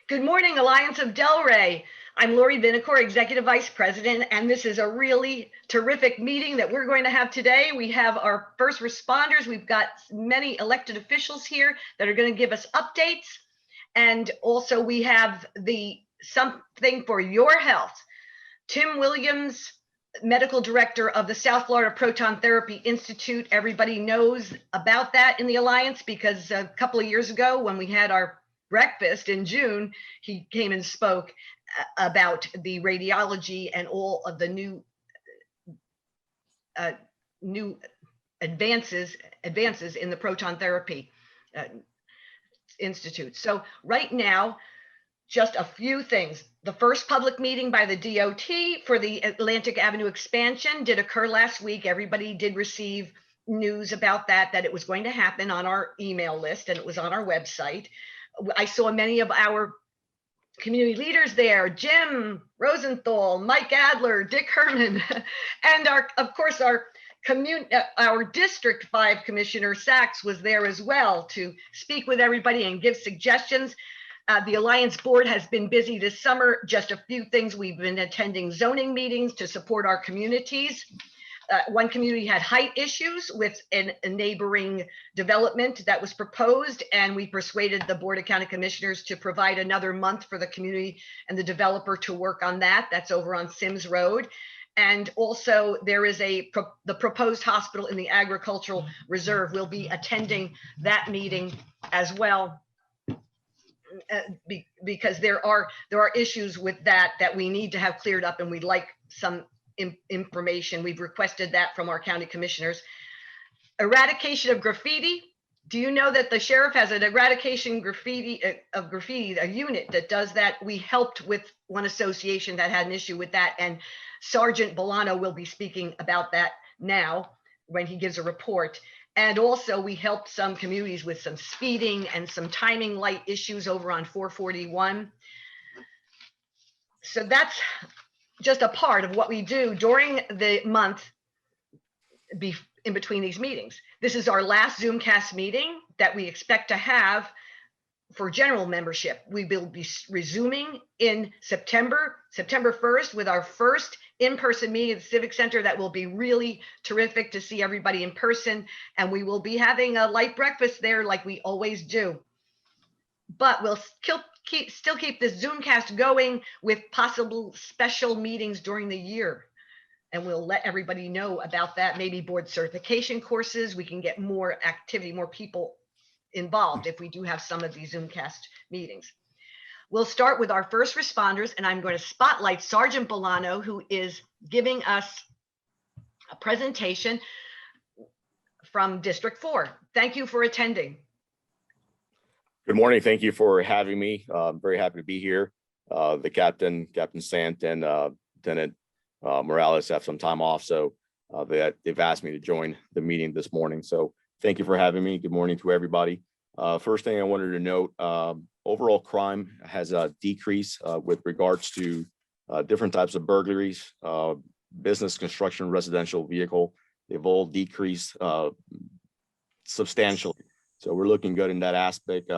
Good morning, Alliance of Delray. I'm Lori Vinacore, Executive Vice President, and this is a really terrific meeting that we're going to have today. We have our first responders. We've got many elected officials here that are going to give us updates. And also we have the something for your health. Tim Williams, Medical Director of the South Florida Proton Therapy Institute. Everybody knows about that in the Alliance because a couple of years ago when we had our breakfast in June, he came and spoke about the radiology and all of the new advances in the proton therapy institute. So right now, just a few things. The first public meeting by the DOT for the Atlantic Avenue expansion did occur last week. Everybody did receive news about that it was going to happen on our email list, and it was on our website. I saw many of our community leaders there, Jim Rosenthal, Mike Adler, Dick Herman, and our District 5 Commissioner Sachs was there as well to speak with everybody and give suggestions. The Alliance Board has been busy this summer. Just a few things. We've been attending zoning meetings to support our communities. One community had height issues with a neighboring development that was proposed, and we persuaded the Board of County Commissioners to provide another month for the community and the developer to work on that. That's over on Sims Road. And also there is the proposed hospital in the agricultural reserve. We'll be attending that meeting as well. Because there are issues with that we need to have cleared up, and we'd like some information. We've requested that from our county commissioners. Eradication of graffiti. Do you know that the sheriff has an eradication of graffiti, a unit that does that? We helped with one association that had an issue with that, and Sergeant Bolano will be speaking about that now when he gives a report. And also we helped some communities with some speeding and some timing light issues over on 441. So that's just a part of what we do during the month in between these meetings. This is our last ZOOMCAST meeting that we expect to have for general membership. We will be resuming in September 1st with our first in-person meeting at the Civic Center. That will be really terrific to see everybody in person, and we will be having a light breakfast there like we always do. But we'll still keep this ZOOMCAST going with possible special meetings during the year, and we'll let everybody know about that. Maybe board certification courses. We can get more activity, more people involved if we do have some of these ZOOMCAST meetings. We'll start with our first responders, and I'm going to spotlight Sergeant Bolano, who is giving us a presentation from District 4. Thank you for attending. Good morning. Thank you for having me. I'm very happy to be here. The Captain Sant, and Lieutenant Morales have some time off, so they've asked me to join the meeting this morning. So thank you for having me. Good morning to everybody. First thing I wanted to note, overall crime has decreased with regards to different types of burglaries, business, construction, residential, vehicle. They've all decreased substantially. So we're looking good in that aspect.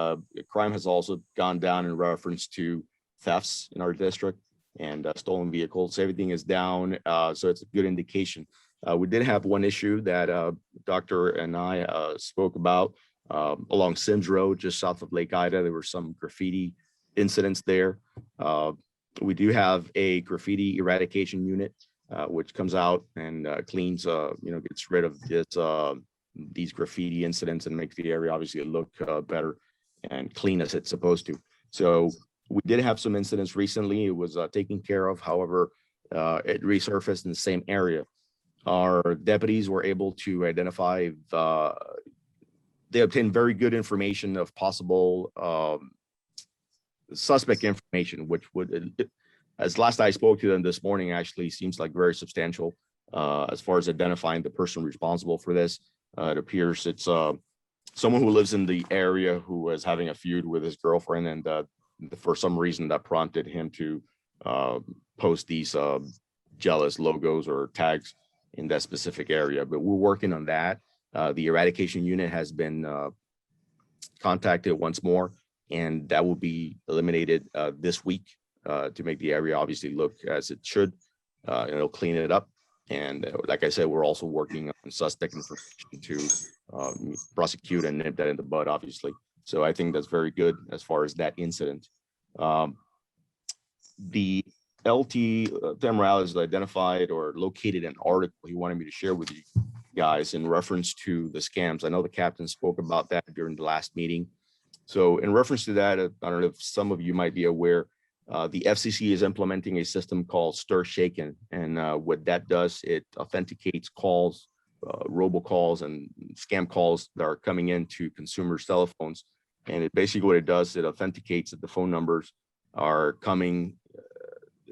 Crime has also gone down in reference to thefts in our district and stolen vehicles. Everything is down, so it's a good indication. We did have one issue that Doctor and I spoke about along Sims Road, just south of Lake Ida. There were some graffiti incidents there. We do have a graffiti eradication unit, which comes out and cleans, gets rid of these graffiti incidents and makes the area obviously look better and clean as it's supposed to. So we did have some incidents recently. It was taken care of. However, it resurfaced in the same area. Our deputies were able to identify, they obtained very good information of possible suspect information, which would, as last I spoke to them this morning, actually seems like very substantial as far as identifying the person responsible for this. It appears it's someone who lives in the area who was having a feud with his girlfriend, and for some reason that prompted him to post these jealous logos or tags in that specific area. But we're working on that. The eradication unit has been contacted once more. and that will be eliminated this week to make the area obviously look as it should. And it'll clean it up. And like I said, we're also working on suspect information to prosecute and nip that in the bud, obviously. So I think that's very good as far as that incident. The LT Tim Morales identified or located an article he wanted me to share with you guys in reference to the scams. I know the captain spoke about that during the last meeting. So in reference to that, I don't know if some of you might be aware, the FCC is implementing a system called Stir Shaken. And what that does, it authenticates calls, robocalls and scam calls that are coming into consumers' telephones. And it basically what it does, it authenticates that the phone numbers are coming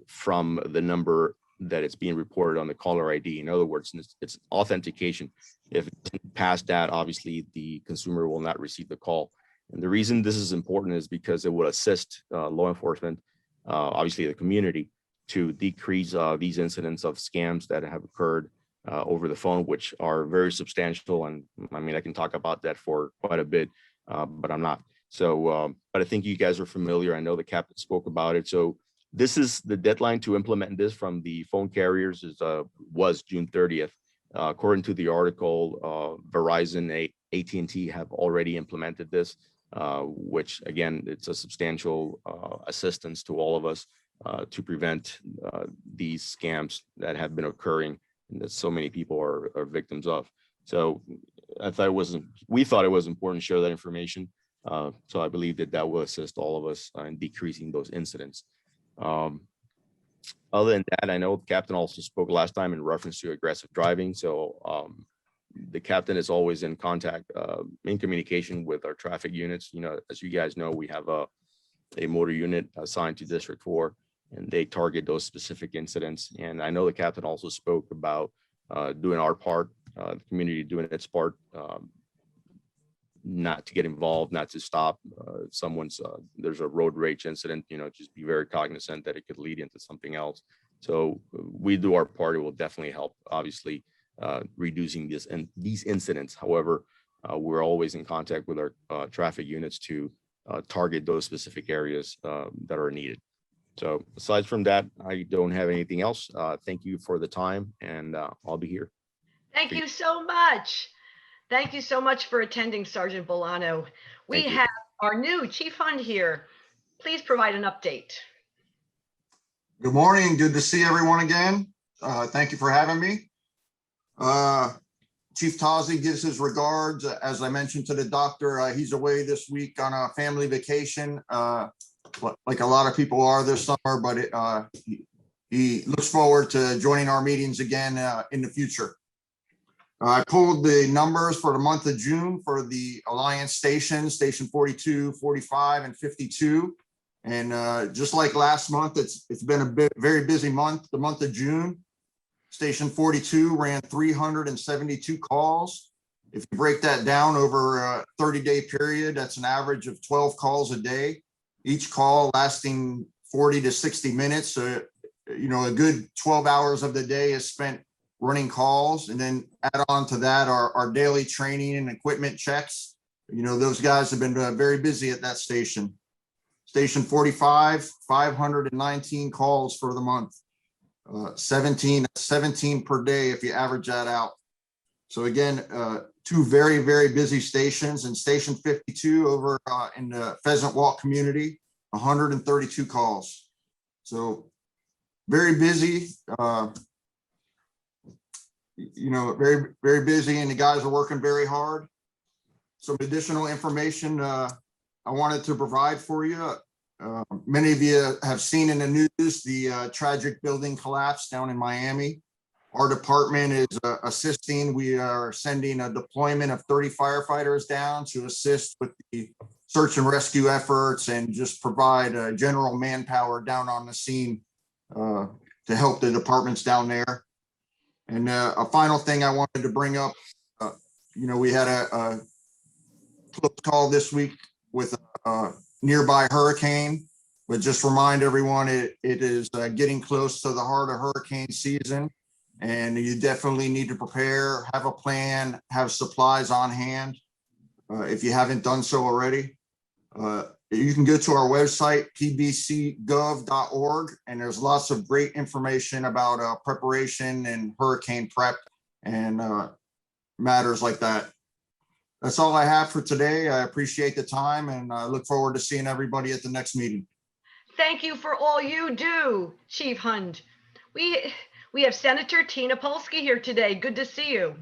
from the number that it's being reported on the caller ID. In other words, it's authentication. If it doesn't pass that, obviously the consumer will not receive the call. And the reason this is important is because it will assist law enforcement, obviously the community, to decrease these incidents of scams that have occurred over the phone, which are very substantial. And I mean, I can talk about that for quite a bit, but I'm not. So, but I think you guys are familiar. I know the captain spoke about it. So this is the deadline to implement this from the phone carriers was June 30th. According to the article, Verizon, AT&T have already implemented this, which again, it's a substantial assistance to all of us to prevent these scams that have been occurring and that so many people are victims of. So I thought we thought it was important to share that information. So I believe that will assist all of us in decreasing those incidents. Other than that, I know the captain also spoke last time in reference to aggressive driving. So the captain is always in contact, in communication with our traffic units. You know, as you guys know, we have a motor unit assigned to District 4, and they target those specific incidents. And I know the captain also spoke about doing our part, the community doing its part, not to get involved, not to stop someone's, there's a road rage incident, you know, just be very cognizant that it could lead into something else. So we do our part. It will definitely help, obviously, reducing these incidents. However, we're always in contact with our traffic units to target those specific areas that are needed. So aside from that, I don't have anything else. Thank you for the time, and I'll be here. Thank you so much. Thank you so much for attending, Sergeant Bolano. We have our new Chief Hunt here. Please provide an update. Good morning. Good to see everyone again. Thank you for having me. Chief Tazi gives his regards. As I mentioned to the doctor, he's away this week on a family vacation, like a lot of people are this summer, but he looks forward to joining our meetings again in the future. I pulled the numbers for the month of June for the Alliance stations, station 42, 45, and 52. And just like last month, it's been a very busy month. The month of June, station 42 ran 372 calls. If you break that down over a 30-day period, that's an average of 12 calls a day, each call lasting 40 to 60 minutes. So, you know, a good 12 hours of the day is spent running calls. And then add on to that our daily training and equipment checks. You know, those guys have been very busy at that station. Station 45, 519 calls for the month, 17 per day if you average that out. So again, two very, very busy stations. And station 52 over in the Pheasant Walk community, 132 calls. So very busy, you know, very, very busy, and the guys are working very hard. Some additional information I wanted to provide for you. Many of you have seen in the news the tragic building collapse down in Miami. Our department is assisting. We are sending a deployment of 30 firefighters down to assist with the search and rescue efforts and just provide general manpower down on the scene to help the departments down there. And a final thing I wanted to bring up, you know, we had a close call this week with a nearby hurricane, but just remind everyone it is getting close to the heart of hurricane season, and you definitely need to prepare, have a plan, have supplies on hand if you haven't done so already. you can go to our website, pbcgov.org, and there's lots of great information about preparation and hurricane prep and matters like that. That's all I have for today. I appreciate the time, and I look forward to seeing everybody at the next meeting. Thank you for all you do, Chief Hund. We have Senator Tina Polsky here today. Good to see you.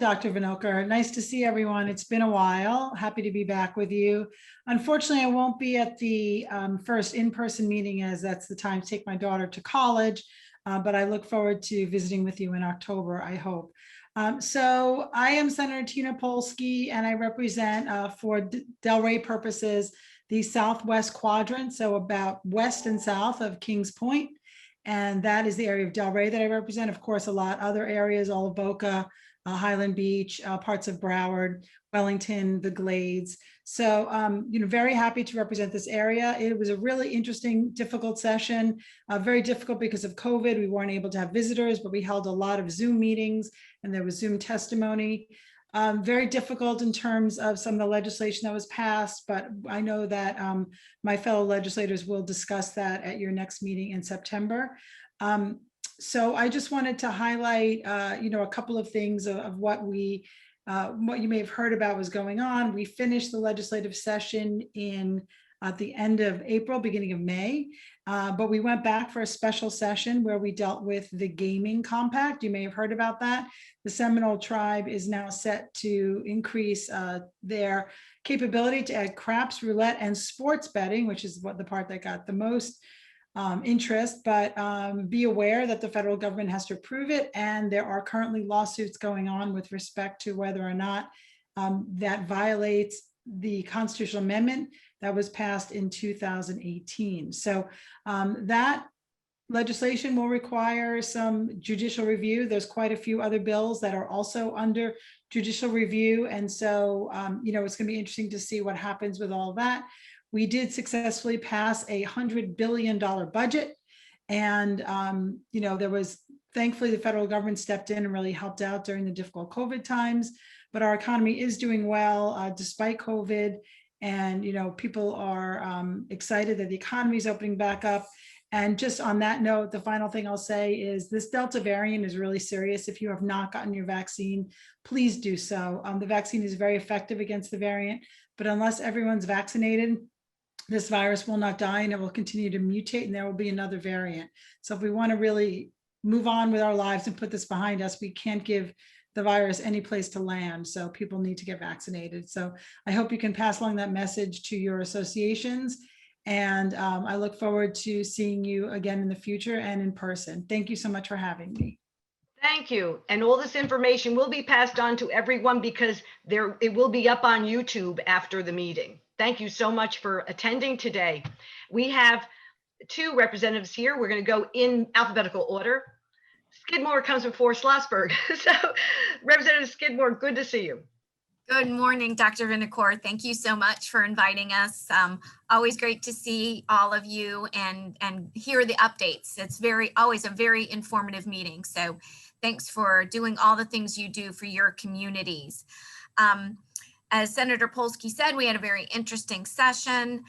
Dr. Vinokur, nice to see everyone. It's been a while. Happy to be back with you. Unfortunately, I won't be at the first in-person meeting, as that's the time to take my daughter to college, but I look forward to visiting with you in October, I hope. So I am Senator Tina Polsky, and I represent, for Delray purposes, the Southwest quadrant, so about west and south of Kings Point. And that is the area of Delray that I represent. Of course, a lot other areas, all of Boca, Highland Beach, parts of Broward, Wellington, the Glades. So, very happy to represent this area. It was a really interesting, difficult session, very difficult because of COVID. We weren't able to have visitors, but we held a lot of Zoom meetings and there was Zoom testimony. Very difficult in terms of some of the legislation that was passed, but I know that my fellow legislators will discuss that at your next meeting in September. So I just wanted to highlight, a couple of things of what you may have heard about was going on. We finished the legislative session at the end of April, beginning of May, but we went back for a special session where we dealt with the gaming compact. You may have heard about that. The Seminole tribe is now set to increase their capability to add craps, roulette, and sports betting, which is what the part that got the most interest, but be aware that the federal government has to approve it, and there are currently lawsuits going on with respect to whether or not that violates the constitutional amendment that was passed in 2018. So that legislation will require some judicial review. There's quite a few other bills that are also under judicial review, and so it's going to be interesting to see what happens with all that. We did successfully pass $100 billion budget. And, there was, thankfully, the federal government stepped in and really helped out during the difficult COVID times. But our economy is doing well despite COVID. And, people are excited that the economy is opening back up. And just on that note, the final thing I'll say is this Delta variant is really serious. If you have not gotten your vaccine, please do so. The vaccine is very effective against the variant, but unless everyone's vaccinated, this virus will not die and it will continue to mutate, and there will be another variant. So if we want to really move on with our lives and put this behind us, we can't give the virus any place to land. So people need to get vaccinated. So I hope you can pass along that message to your associations. And I look forward to seeing you again in the future and in person. Thank you so much for having me. Thank you. And all this information will be passed on to everyone because it will be up on YouTube after the meeting. Thank you so much for attending today. We have two representatives here. We're going to go in alphabetical order. Skidmore comes before Schlossberg. So Representative Skidmore, good to see you. Good morning, Dr. Vinokur. Thank you so much for inviting us. Always great to see all of you and hear the updates. It's always a very informative meeting. So thanks for doing all the things you do for your communities. As Senator Polsky said, we had a very interesting session.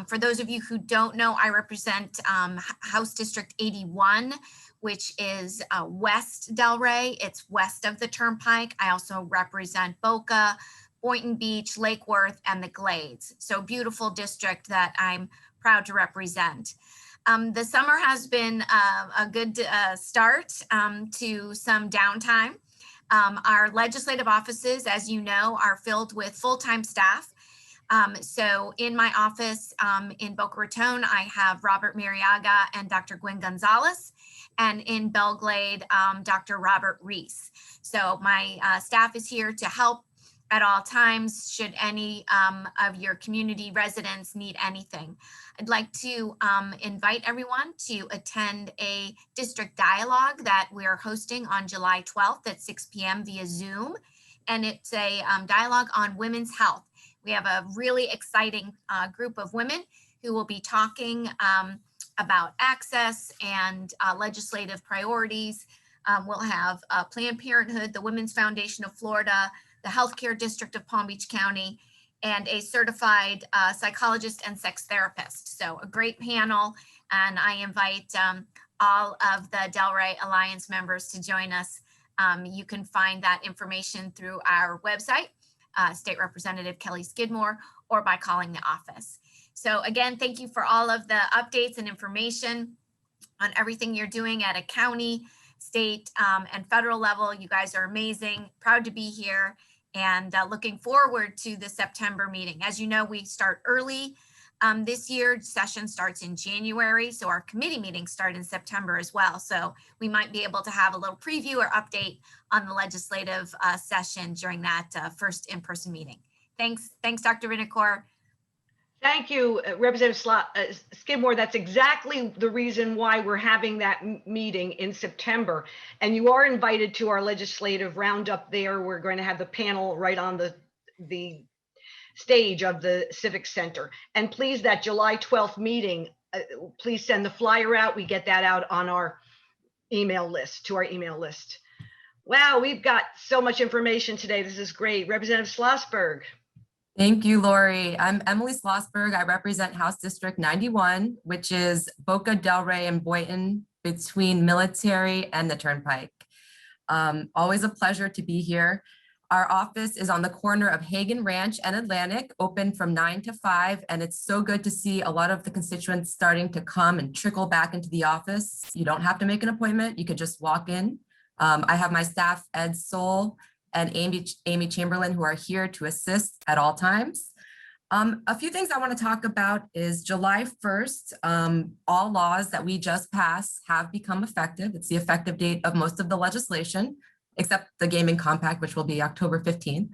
For those of you who don't know, I represent House District 81, which is West Delray. It's west of the Turnpike. I also represent Boca, Boynton Beach, Lake Worth, and the Glades. So beautiful district that I'm proud to represent. The summer has been a good start to some downtime. Our legislative offices, as you know, are filled with full-time staff. So in my office in Boca Raton, I have Robert Mariaga and Dr. Gwen Gonzalez, and in Belglade, Dr. Robert Reese. So my staff is here to help at all times should any of your community residents need anything. I'd like to invite everyone to attend a district dialogue that we're hosting on July 12th at 6 p.m. via Zoom. And it's a dialogue on women's health. We have a really exciting group of women who will be talking about access and legislative priorities. We'll have Planned Parenthood, the Women's Foundation of Florida, the Healthcare District of Palm Beach County, and a certified psychologist and sex therapist. So a great panel, and I invite all of the Delray Alliance members to join us. You can find that information through our website, State Representative Kelly Skidmore, or by calling the office. So again, thank you for all of the updates and information on everything you're doing at a county, state, and federal level. You guys are amazing. Proud to be here, and looking forward to the September meeting. As you know, we start early this year. Session starts in January, so our committee meetings start in September as well. So we might be able to have a little preview or update on the legislative session during that first in-person meeting. Thanks, Dr. Vinokur. Thank you, Representative Skidmore. That's exactly the reason why we're having that meeting in September. And you are invited to our legislative roundup there. We're going to have the panel right on the stage of the Civic Center. And please, that July 12th meeting, please send the flyer out. We get that out on our email list, to our email list. Wow, we've got so much information today. This is great. Representative Schlossberg. Thank you, Lori. I'm Emily Schlossberg. I represent House District 91, which is Boca, Delray, and Boynton, between Military and the Turnpike. Always a pleasure to be here. Our office is on the corner of Hagen Ranch and Atlantic, open from 9 to 5, and it's so good to see a lot of the constituents starting to come and trickle back into the office. You don't have to make an appointment. You could just walk in. I have my staff, Ed Soul and Amy Chamberlain, who are here to assist at all times. A few things I want to talk about is July 1st, all laws that we just passed have become effective. It's the effective date of most of the legislation, except the gaming compact, which will be October 15th.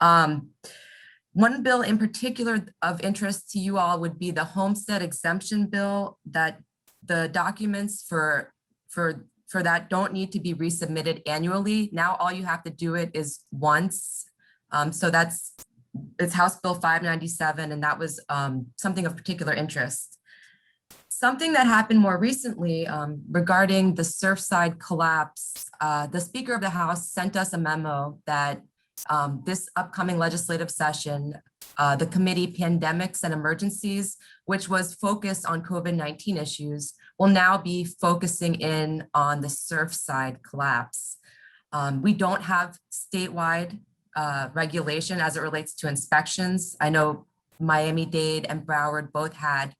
One bill in particular of interest to you all would be the homestead exemption bill, that the documents for that don't need to be resubmitted annually. Now all you have to do it is once. So it's House Bill 597, and that was something of particular interest. Something that happened more recently regarding the Surfside collapse, the Speaker of the House sent us a memo that this upcoming legislative session, the committee Pandemics and Emergencies, which was focused on COVID-19 issues, will now be focusing in on the Surfside collapse. We don't have statewide regulation as it relates to inspections. I know Miami-Dade and Broward both had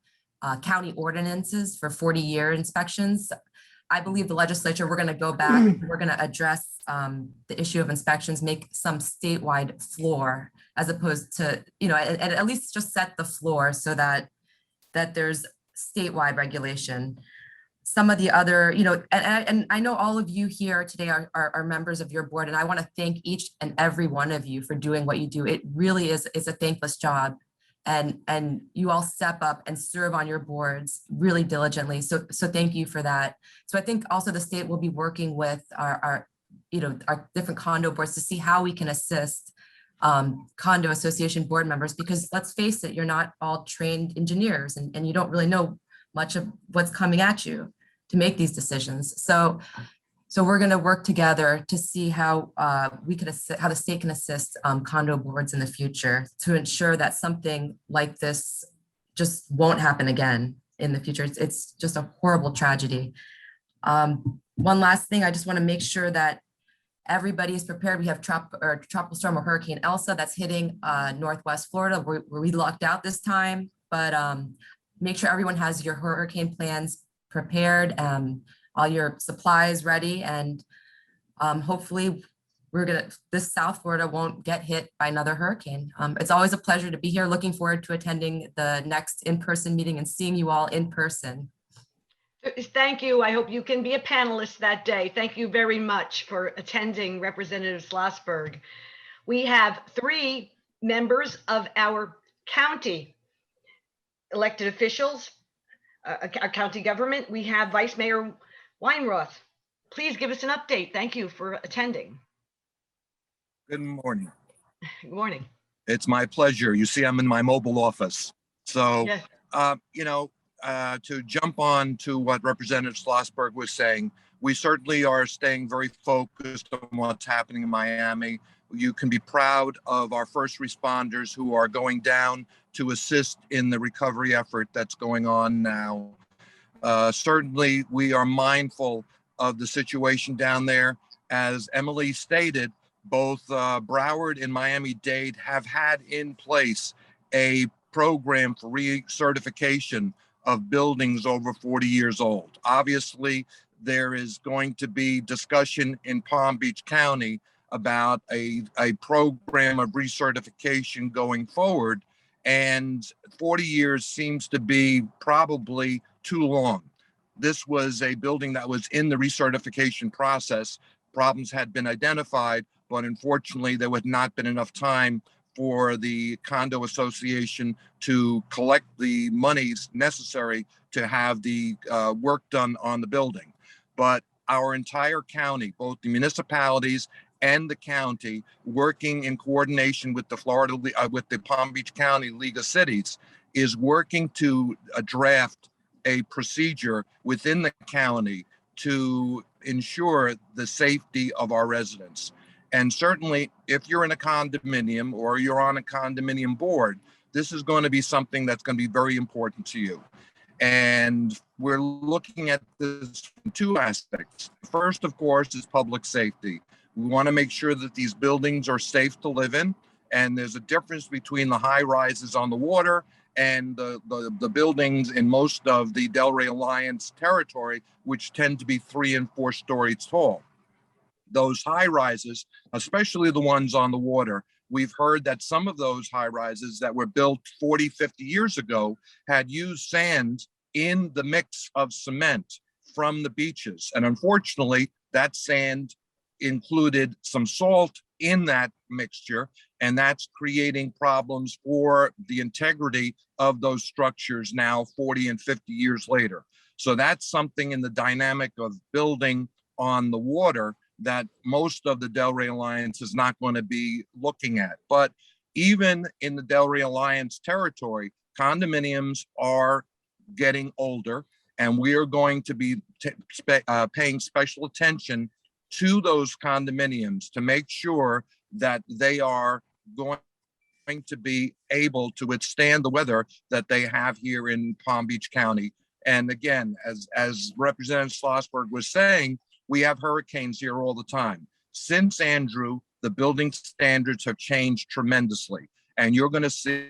county ordinances for 40-year inspections. I believe the legislature, we're going to go back, we're going to address the issue of inspections, make some statewide floor, as opposed to, and at least just set the floor so that there's statewide regulation. Some of the other, and I know all of you here today are members of your board, and I want to thank each and every one of you for doing what you do. It really is a thankless job, and you all step up and serve on your boards really diligently. So thank you for that. So I think also the state will be working with our different condo boards to see how we can assist condo association board members, because let's face it, you're not all trained engineers, and you don't really know much of what's coming at you to make these decisions. So we're going to work together to see how we can how the state can assist condo boards in the future to ensure that something like this just won't happen again in the future. It's just a horrible tragedy. One last thing, I just want to make sure that everybody is prepared. We have tropical storm or Hurricane Elsa that's hitting Northwest Florida. We lucked out this time, but make sure everyone has your hurricane plans prepared, all your supplies ready, and hopefully this South Florida won't get hit by another hurricane. It's always a pleasure to be here. Looking forward to attending the next in-person meeting and seeing you all in person. Thank you. I hope you can be a panelist that day. Thank you very much for attending, Representative Schlossberg. We have 3 members of our county elected officials, our county government. We have Vice Mayor Weinroth. Please give us an update. Thank you for attending. Good morning. Good morning. It's my pleasure. You see, I'm in my mobile office. So, Yes. To jump on to what Representative Schlossberg was saying, we certainly are staying very focused on what's happening in Miami. You can be proud of our first responders who are going down to assist in the recovery effort that's going on now. Certainly, we are mindful of the situation down there. As Emily stated, both Broward and Miami-Dade have had in place a program for recertification of buildings over 40 years old. Obviously, there is going to be discussion in Palm Beach County about a program of recertification going forward, and 40 years seems to be probably too long. This was a building that was in the recertification process. Problems had been identified, but unfortunately there had not been enough time for the condo association to collect the monies necessary to have the work done on the building. But our entire county, both the municipalities and the county, working in coordination with with the Palm Beach County League of Cities, is working to draft a procedure within the county to ensure the safety of our residents. And certainly, if you're in a condominium or you're on a condominium board, this is going to be something that's going to be very important to you. And we're looking at this from two aspects. First, of course, is public safety. We want to make sure that these buildings are safe to live in. And there's a difference between the high rises on the water and the buildings in most of the Delray Alliance territory, which tend to be 3 and 4 stories tall. Those high rises, especially the ones on the water, we've heard that some of those high rises that were built 40, 50 years ago had used sand in the mix of cement from the beaches. And unfortunately, that sand included some salt in that mixture, and that's creating problems for the integrity of those structures now 40 and 50 years later. So that's something in the dynamic of building on the water that most of the Delray Alliance is not going to be looking at. But even in the Delray Alliance territory, condominiums are getting older, and we are going to be paying special attention to those condominiums to make sure that they are going to be able to withstand the weather that they have here in Palm Beach County. And again, as Representative Schlossberg was saying, we have hurricanes here all the time. Since Andrew, the building standards have changed tremendously, and you're going to see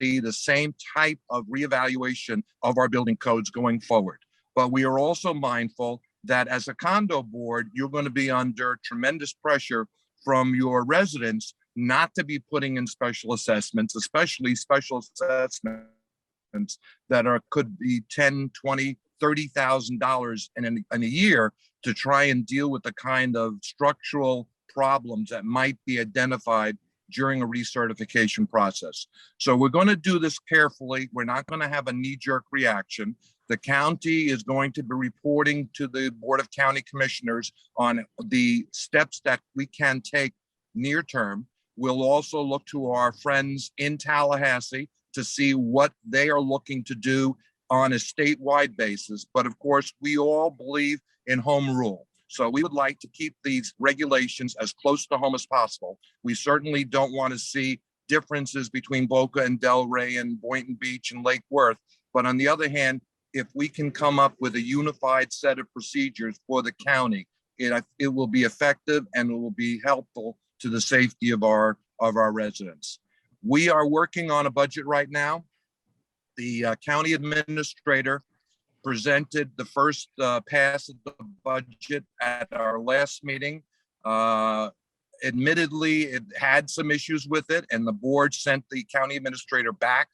the same type of reevaluation of our building codes going forward. But we are also mindful that as a condo board, you're going to be under tremendous pressure from your residents not to be putting in special assessments, especially special assessments that could be $10, $20, $30,000 in a year to try and deal with the kind of structural problems that might be identified during a recertification process. So we're going to do this carefully. We're not going to have a knee-jerk reaction. The county is going to be reporting to the Board of County Commissioners on the steps that we can take near term. We'll also look to our friends in Tallahassee to see what they are looking to do on a statewide basis. But of course, we all believe in home rule. So we would like to keep these regulations as close to home as possible. We certainly don't want to see differences between Boca and Delray and Boynton Beach and Lake Worth. But on the other hand, if we can come up with a unified set of procedures for the county, it will be effective and it will be helpful to the safety of our residents. We are working on a budget right now. The county administrator presented the first pass of the budget at our last meeting. Admittedly, it had some issues with it, and the board sent the county administrator back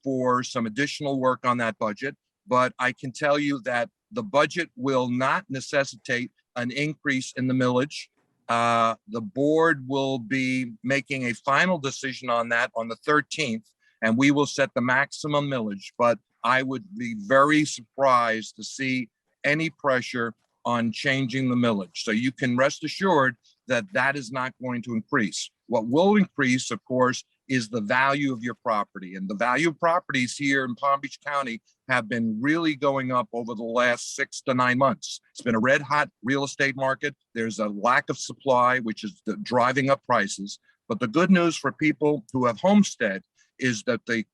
for some additional work on that budget. But I can tell you that the budget will not necessitate an increase in the millage. The board will be making a final decision on that on the 13th, and we will set the maximum millage. But I would be very surprised to see any pressure on changing the millage. So you can rest assured that that is not going to increase. What will increase, of course, is the value of your property. And the value of properties here in Palm Beach County have been really going up over the last 6 to 9 months. It's been a red hot real estate market. There's a lack of supply, which is driving up prices. But the good news for people who have homestead is that the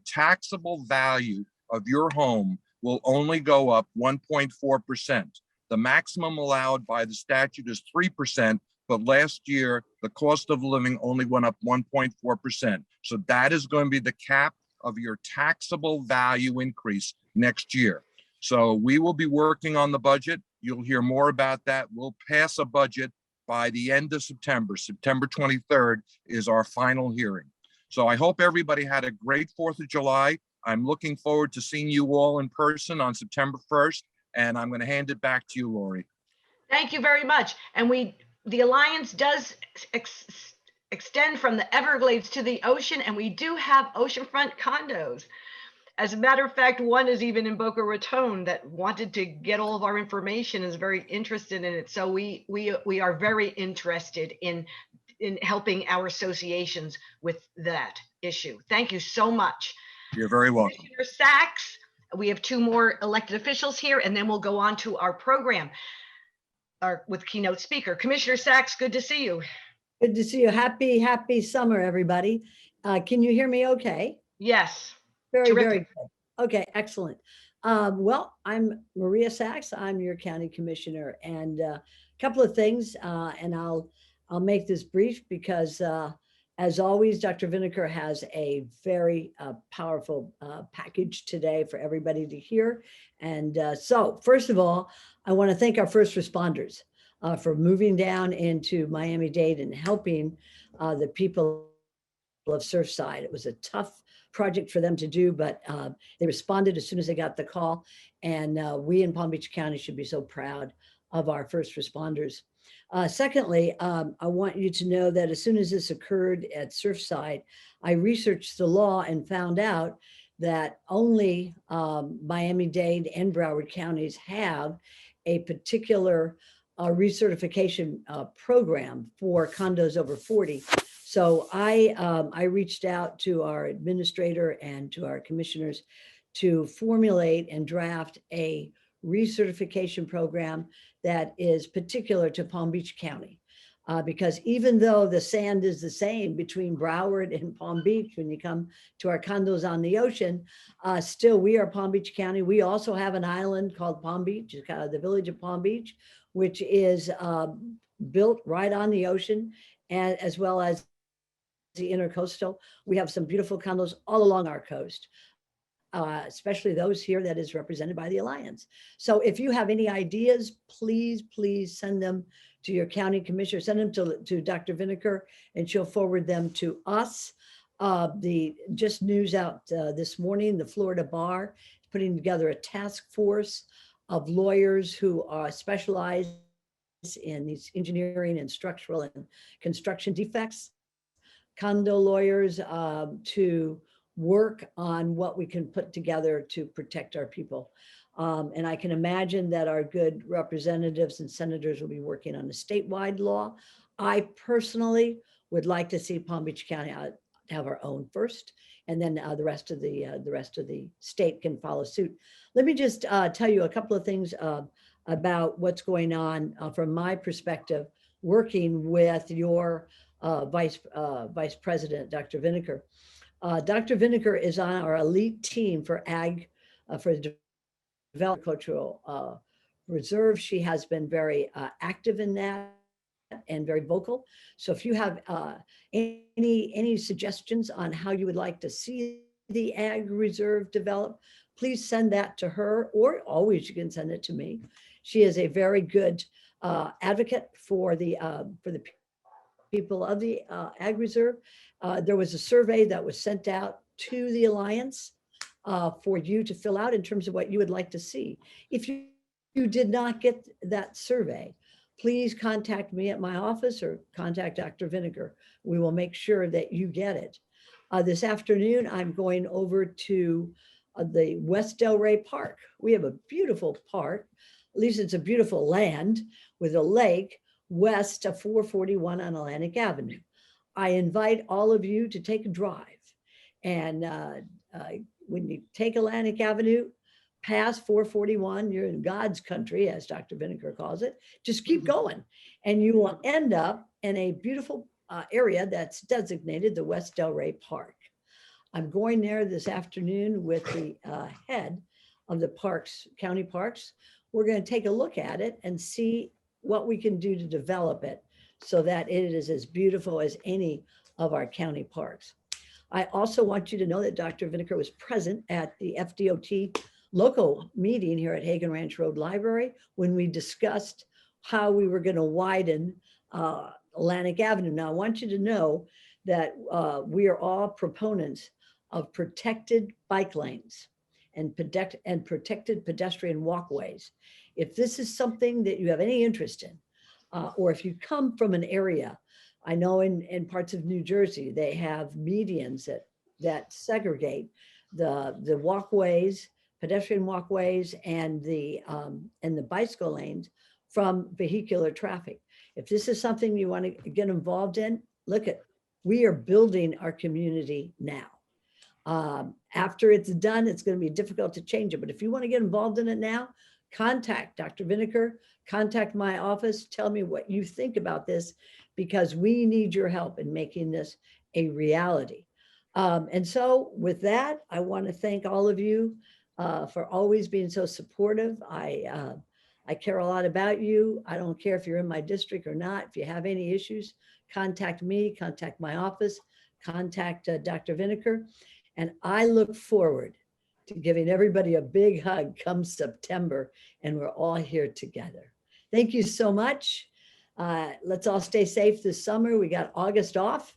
taxable value of your home will only go up 1.4%. The maximum allowed by the statute is 3%, but last year, the cost of living only went up 1.4%. So that is going to be the cap of your taxable value increase next year. So we will be working on the budget. You'll hear more about that. We'll pass a budget by the end of September. September 23rd is our final hearing. So I hope everybody had a great 4th of July. I'm looking forward to seeing you all in person on September 1st, and I'm going to hand it back to you, Lori. Thank you very much. And the Alliance does extend from the Everglades to the ocean, and we do have oceanfront condos. As a matter of fact, one is even in Boca Raton that wanted to get all of our information, is very interested in it. So we are very interested in helping our associations with that issue. Thank you so much. You're very welcome. Commissioner Sachs, we have 2 more elected officials here, and then we'll go on to our program with keynote speaker. Commissioner Sachs, good to see you. Good to see you. Happy summer, everybody. Can you hear me okay? Yes. Very Terrific. good. Okay, excellent. Well, I'm Maria Sachs. I'm your county commissioner, and a couple of things, and I'll make this brief because as always, Dr. Vinegar has a very powerful package today for everybody to hear. And so first of all, I want to thank our first responders for moving down into Miami-Dade and helping the people of Surfside. It was a tough project for them to do, but they responded as soon as they got the call. And we in Palm Beach County should be so proud of our first responders. Secondly, I want you to know that as soon as this occurred at Surfside, I researched the law and found out that only Miami-Dade and Broward counties have a particular recertification program for condos over 40. So I reached out to our administrator and to our commissioners to formulate and draft a recertification program that is particular to Palm Beach County. Because even though the sand is the same between Broward and Palm Beach, when you come to our condos on the ocean, still we are Palm Beach County. We also have an island called Palm Beach, the village of Palm Beach, which is built right on the ocean, and as well as the intercoastal. We have some beautiful condos all along our coast. Especially those here that is represented by the Alliance. So if you have any ideas, please send them to your county commissioner, send them to Dr. Vinegar, and she'll forward them to us. Just news out this morning, the Florida Bar is putting together a task force of lawyers who are specialized in these engineering and structural and construction defects, condo lawyers to work on what we can put together to protect our people. And I can imagine that our good representatives and senators will be working on a statewide law. I personally would like to see Palm Beach County have our own first, and then the rest of the state can follow suit. Let me just tell you a couple of things about what's going on from my perspective, working with your Vice President, Dr. Vinegar. Dr. Vinegar is on our elite team for for the Development Cultural Reserve. She has been very active in that and very vocal. So if you have any suggestions on how you would like to see the Ag Reserve develop, please send that to her, or always you can send it to me. She is a very good advocate for the people of the Ag Reserve. There was a survey that was sent out to the Alliance for you to fill out in terms of what you would like to see. If you did not get that survey, please contact me at my office or contact Dr. Vinegar. We will make sure that you get it. This afternoon, I'm going over to the West Delray Park. We have a beautiful park, at least it's a beautiful land with a lake west of 441 on Atlantic Avenue. I invite all of you to take a drive. And when you take Atlantic Avenue, past 441, you're in God's country, as Dr. Vinegar calls it. Just keep going. And you will end up in a beautiful area that's designated the West Delray Park. I'm going there this afternoon with the head of the parks, county parks. We're going to take a look at it and see what we can do to develop it so that it is as beautiful as any of our county parks. I also want you to know that Dr. Vinegar was present at the FDOT local meeting here at Hagen Ranch Road Library when we discussed how we were going to widen Atlantic Avenue. Now, I want you to know that we are all proponents of protected bike lanes and protected pedestrian walkways. If this is something that you have any interest in, or if you come from an area, I know in parts of New Jersey, they have medians that segregate the walkways, pedestrian walkways, and the bicycle lanes from vehicular traffic. If this is something you want to get involved in, we are building our community now. After it's done, it's going to be difficult to change it. But if you want to get involved in it now, contact Dr. Vinegar, contact my office, tell me what you think about this, because we need your help in making this a reality. And so with that, I want to thank all of you for always being so supportive. I care a lot about you. I don't care if you're in my district or not. If you have any issues, contact me, contact my office, contact Dr. Vinegar. And I look forward to giving everybody a big hug come September, and we're all here together. Thank you so much. Let's all stay safe this summer. We got August off,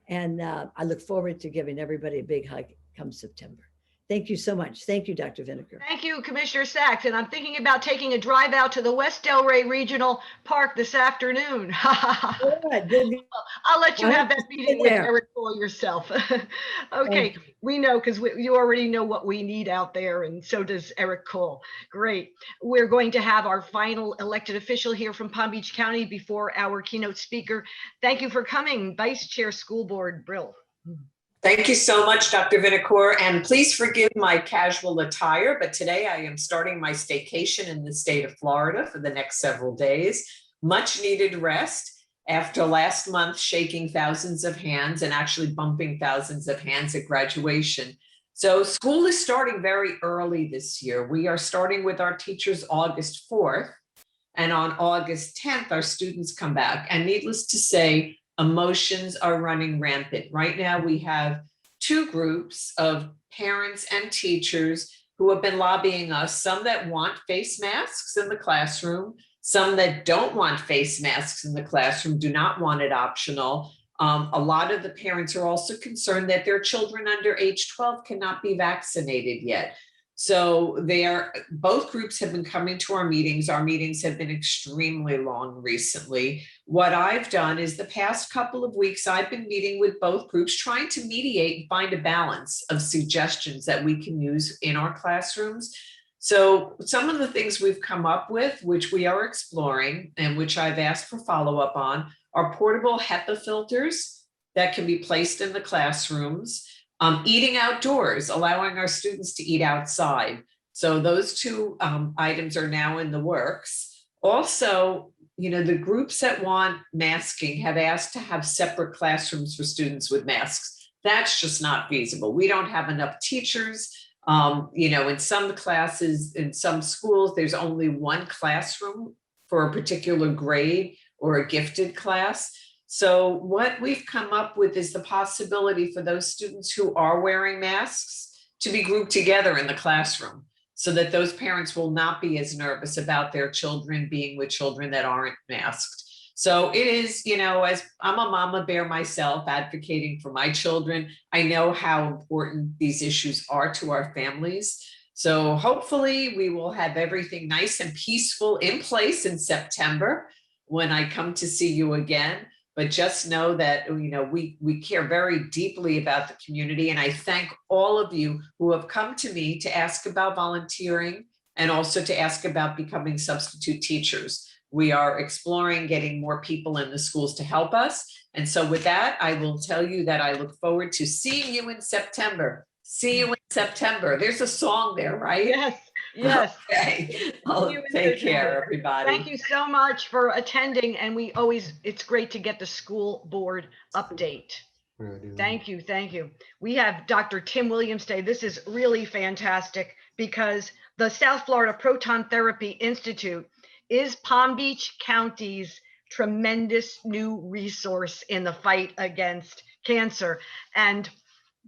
and I look forward to giving everybody a big hug come September. Thank you so much. Thank you, Dr. Vinegar. Thank you, Commissioner Sachs. And I'm thinking about taking a drive out to the West Delray Regional Park this afternoon. Good. I'll let you have that meeting with Eric Cole yourself. Okay, we know, because you already know what we need out there, and so does Eric Cole. Great. We're going to have our final elected official here from Palm Beach County before our keynote speaker. Thank you for coming, Vice Chair School Board Brill. Thank you so much, Dr. Vinegar, and please forgive my casual attire, but today I am starting my staycation in the state of Florida for the next several days. Much needed rest after last month shaking thousands of hands and actually bumping thousands of hands at graduation. So school is starting very early this year. We are starting with our teachers August 4th, and on August 10th, our students come back. And needless to say, emotions are running rampant. Right now, we have two groups of parents and teachers who have been lobbying us, some that want face masks in the classroom, some that don't want face masks in the classroom, do not want it optional. A lot of the parents are also concerned that their children under age 12 cannot be vaccinated yet. So both groups have been coming to our meetings. Our meetings have been extremely long recently. What I've done is the past couple of weeks, I've been meeting with both groups, trying to mediate and find a balance of suggestions that we can use in our classrooms. So some of the things we've come up with, which we are exploring and which I've asked for follow-up on, are portable HEPA filters that can be placed in the classrooms. Eating outdoors, allowing our students to eat outside. So those two items are now in the works. Also, the groups that want masking have asked to have separate classrooms for students with masks. That's just not feasible. We don't have enough teachers. In some classes, in some schools, there's only one classroom for a particular grade or a gifted class. So what we've come up with is the possibility for those students who are wearing masks to be grouped together in the classroom so that those parents will not be as nervous about their children being with children that aren't masked. So it is, as I'm a mama bear myself, advocating for my children, I know how important these issues are to our families. So hopefully we will have everything nice and peaceful in place in September when I come to see you again. But just know that, we care very deeply about the community. And I thank all of you who have come to me to ask about volunteering and also to ask about becoming substitute teachers. We are exploring getting more people in the schools to help us. And so with that, I will tell you that I look forward to seeing you in September. See you in September. There's a song there, right? Yes, yes. Okay. See you in Take care, September. everybody. Thank you so much for attending, and it's great to get the school board update. Thank you, thank you. We have Dr. Tim Williams today. This is really fantastic because the South Florida Proton Therapy Institute is Palm Beach County's tremendous new resource in the fight against cancer. And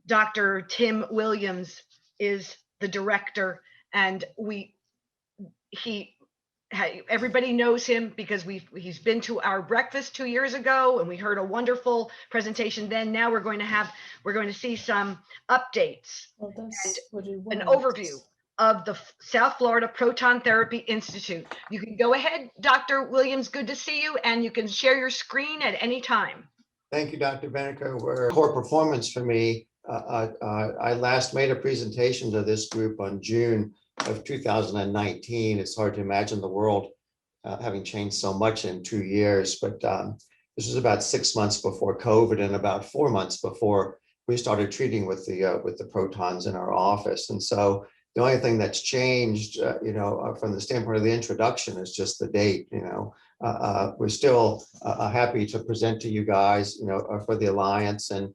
Dr. Tim Williams is the director, and everybody knows him because he's been to our breakfast 2 years ago, and we heard a wonderful presentation then. Now we're going to see some updates and an overview of the South Florida Proton Therapy Institute. You can go ahead, Dr. Williams, good to see you, and you can share your screen at any time. Thank you, Dr. Beneker. Core performance for me. I last made a presentation to this group on June of 2019. It's hard to imagine the world having changed so much in 2 years, but this was about 6 months before COVID and about 4 months before we started treating with the protons in our office. And so the only thing that's changed, from the standpoint of the introduction is just the date. We're still happy to present to you guys, for the Alliance, and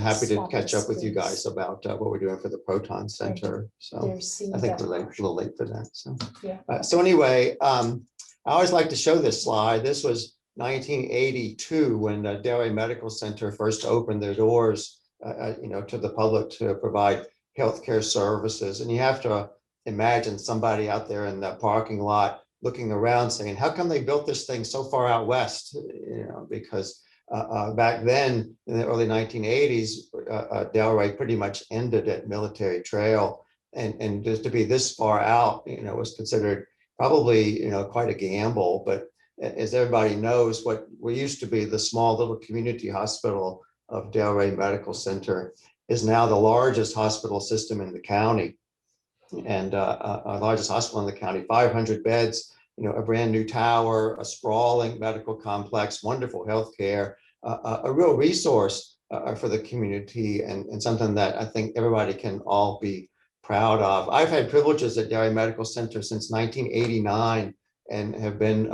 happy to catch up with you guys about what we're doing for the Proton Center. So I think we're a little late for that. So, so anyway, I always like to show this slide. This was 1982 when the Delray Medical Center first opened their doors, to the public to provide healthcare services. And you have to imagine somebody out there in the parking lot looking around saying, how come they built this thing so far out west? Because back then in the early 1980s, Delray pretty much ended at Military Trail. And just to be this far out, was considered probably, quite a gamble. But as everybody knows, what used to be the small little community hospital of Delray Medical Center is now the largest hospital system in the county, and largest hospital in the county, 500 beds, a brand new tower, a sprawling medical complex, wonderful healthcare, a real resource for the community, and something that I think everybody can all be proud of. I've had privileges at Delray Medical Center since 1989 and have been,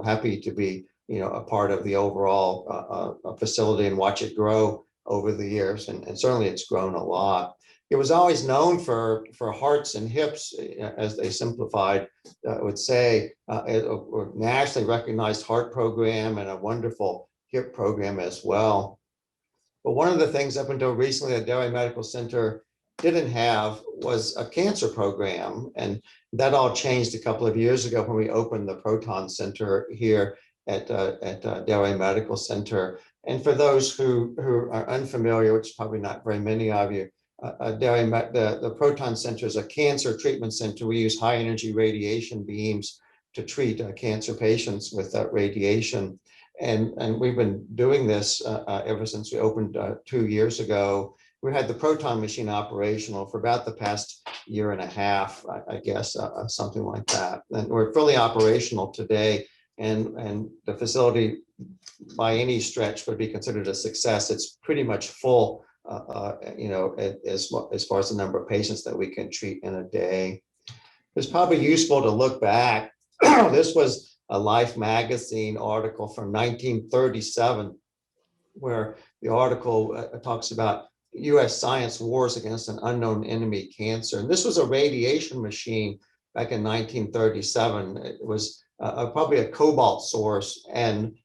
happy to be, a part of the overall facility and watch it grow over the years, and certainly it's grown a lot. It was always known for hearts and hips, as they simplified, would say, a nationally recognized heart program and a wonderful hip program as well. But one of the things up until recently that Delray Medical Center didn't have was a cancer program, and that all changed a couple of years ago when we opened the Proton Center here at Delray Medical Center. And for those who are unfamiliar, which is probably not very many of you, the Proton Center is a cancer treatment center. We use high energy radiation beams to treat cancer patients with radiation. And we've been doing this ever since we opened 2 years ago. We had the proton machine operational for about the past year and a half, I guess, something like that. And we're fully operational today. And the facility, by any stretch, would be considered a success. It's pretty much full, as far as the number of patients that we can treat in a day. It's probably useful to look back. This was a Life magazine article from 1937, where the article talks about U.S. science wars against an unknown enemy, cancer. And this was a radiation machine back in 1937. It was probably a cobalt source, and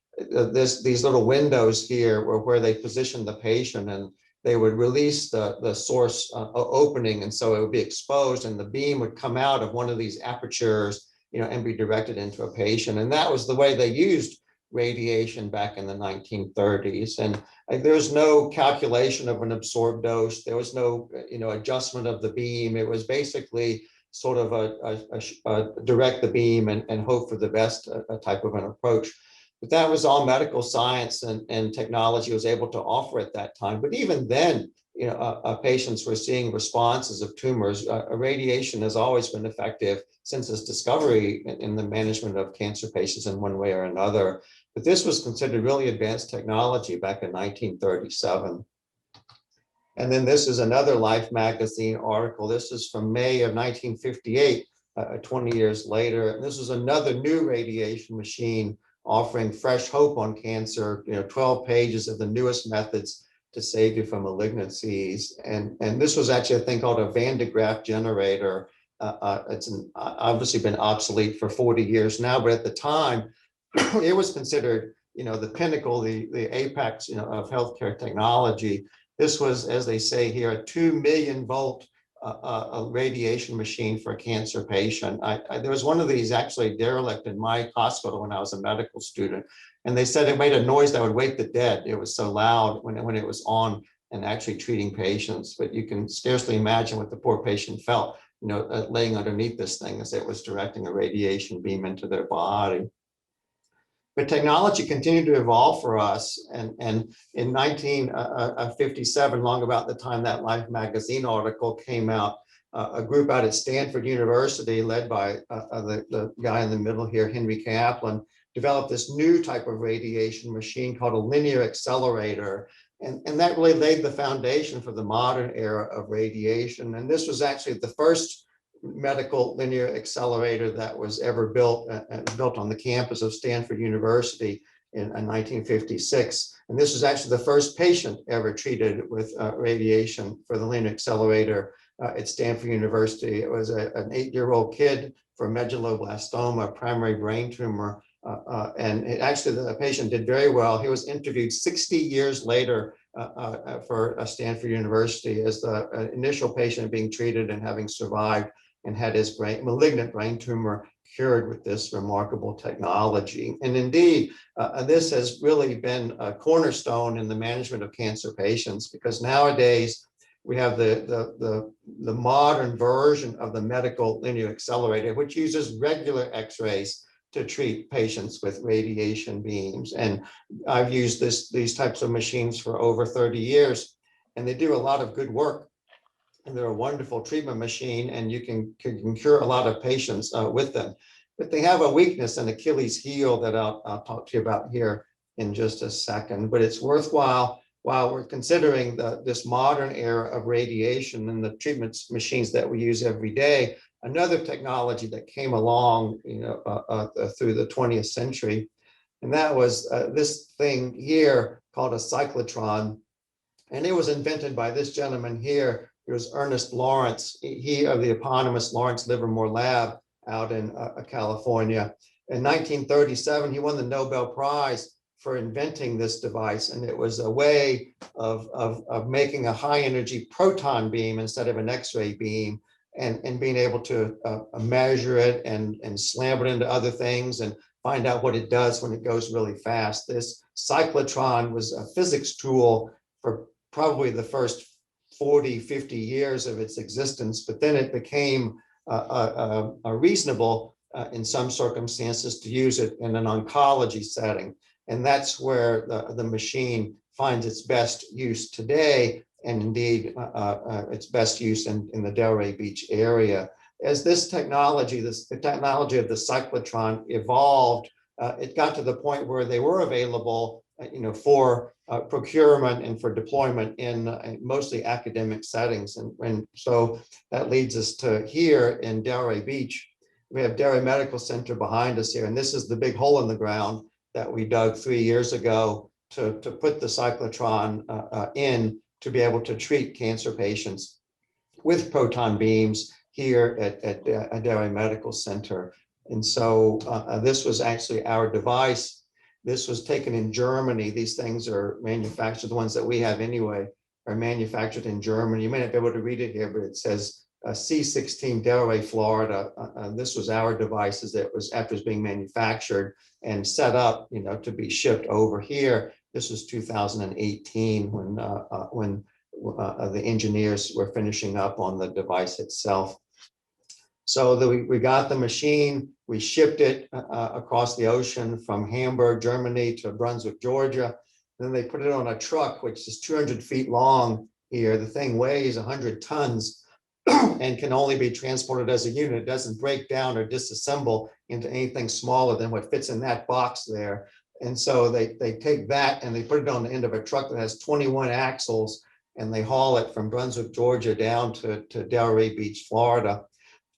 these little windows here were where they positioned the patient, and they would release the source opening, and so it would be exposed, and the beam would come out of one of these apertures, and be directed into a patient. And that was the way they used radiation back in the 1930s. And there was no calculation of an absorbed dose. There was no, adjustment of the beam. It was basically sort of a direct the beam and hope for the best type of an approach. But that was all medical science and technology was able to offer at that time. But even then, patients were seeing responses of tumors. Radiation has always been effective since its discovery in the management of cancer patients in one way or another. But this was considered really advanced technology back in 1937. And then this is another Life magazine article. This is from May of 1958, 20 years later. And this is another new radiation machine offering fresh hope on cancer, 12 pages of the newest methods to save you from malignancies. And this was actually a thing called a Van de Graaff generator. It's obviously been obsolete for 40 years now, but at the time, it was considered, the pinnacle, the apex, of healthcare technology. This was, as they say here, a 2 million volt a radiation machine for a cancer patient. There was one of these actually derelict in my hospital when I was a medical student, and they said it made a noise that would wake the dead. It was so loud when it was on and actually treating patients. But you can scarcely imagine what the poor patient felt, laying underneath this thing as it was directing a radiation beam into their body. But technology continued to evolve for us. And in 1957, long about the time that Life magazine article came out, a group out at Stanford University, led by the guy in the middle here, Henry Kaplan, developed this new type of radiation machine called a linear accelerator. And that really laid the foundation for the modern era of radiation. And this was actually the first medical linear accelerator that was ever built on the campus of Stanford University in 1956. And this was actually the first patient ever treated with radiation for the linear accelerator at Stanford University. It was an 8-year-old kid for medulloblastoma, primary brain tumor. And the patient did very well. He was interviewed 60 years later for Stanford University as the initial patient being treated and having survived and had his malignant brain tumor cured with this remarkable technology. And indeed, this has really been a cornerstone in the management of cancer patients, because nowadays we have the modern version of the medical linear accelerator, which uses regular X-rays to treat patients with radiation beams. And I've used these types of machines for over 30 years, and they do a lot of good work. And they're a wonderful treatment machine, and you can cure a lot of patients with them. But they have a weakness, an Achilles heel, that I'll talk to you about here in just a second. But it's worthwhile, while we're considering this modern era of radiation and the treatment machines that we use every day, another technology that came along through the 20th century. And that was this thing here called a cyclotron. And it was invented by this gentleman here. It was Ernest Lawrence, he of the eponymous Lawrence Livermore Lab out in California. In 1937, he won the Nobel Prize for inventing this device. And it was a way of making a high energy proton beam instead of an X-ray beam, and being able to measure it and slam it into other things and find out what it does when it goes really fast. This cyclotron was a physics tool for probably the first 40, 50 years of its existence, but then it became reasonable in some circumstances to use it in an oncology setting. And that's where the machine finds its best use today, and indeed its best use in the Delray Beach area. As this technology, the technology of the cyclotron evolved, it got to the point where they were available for procurement and for deployment in mostly academic settings. And so that leads us to here in Delray Beach. We have Delray Medical Center behind us here, and this is the big hole in the ground that we dug 3 years ago to put the cyclotron in to be able to treat cancer patients with proton beams here at Delray Medical Center. And so this was actually our device. This was taken in Germany. These things are manufactured, the ones that we have anyway, are manufactured in Germany. You may not be able to read it here, but it says C16 Delray, Florida. This was our devices that was after it's being manufactured and set up, to be shipped over here. This was 2018 when the engineers were finishing up on the device itself. So we got the machine, we shipped it across the ocean from Hamburg, Germany to Brunswick, Georgia. Then they put it on a truck, which is 200 feet long here. The thing weighs 100 tons and can only be transported as a unit. It doesn't break down or disassemble into anything smaller than what fits in that box there. And so they take that and they put it on the end of a truck that has 21 axles, and they haul it from Brunswick, Georgia down to Delray Beach, Florida.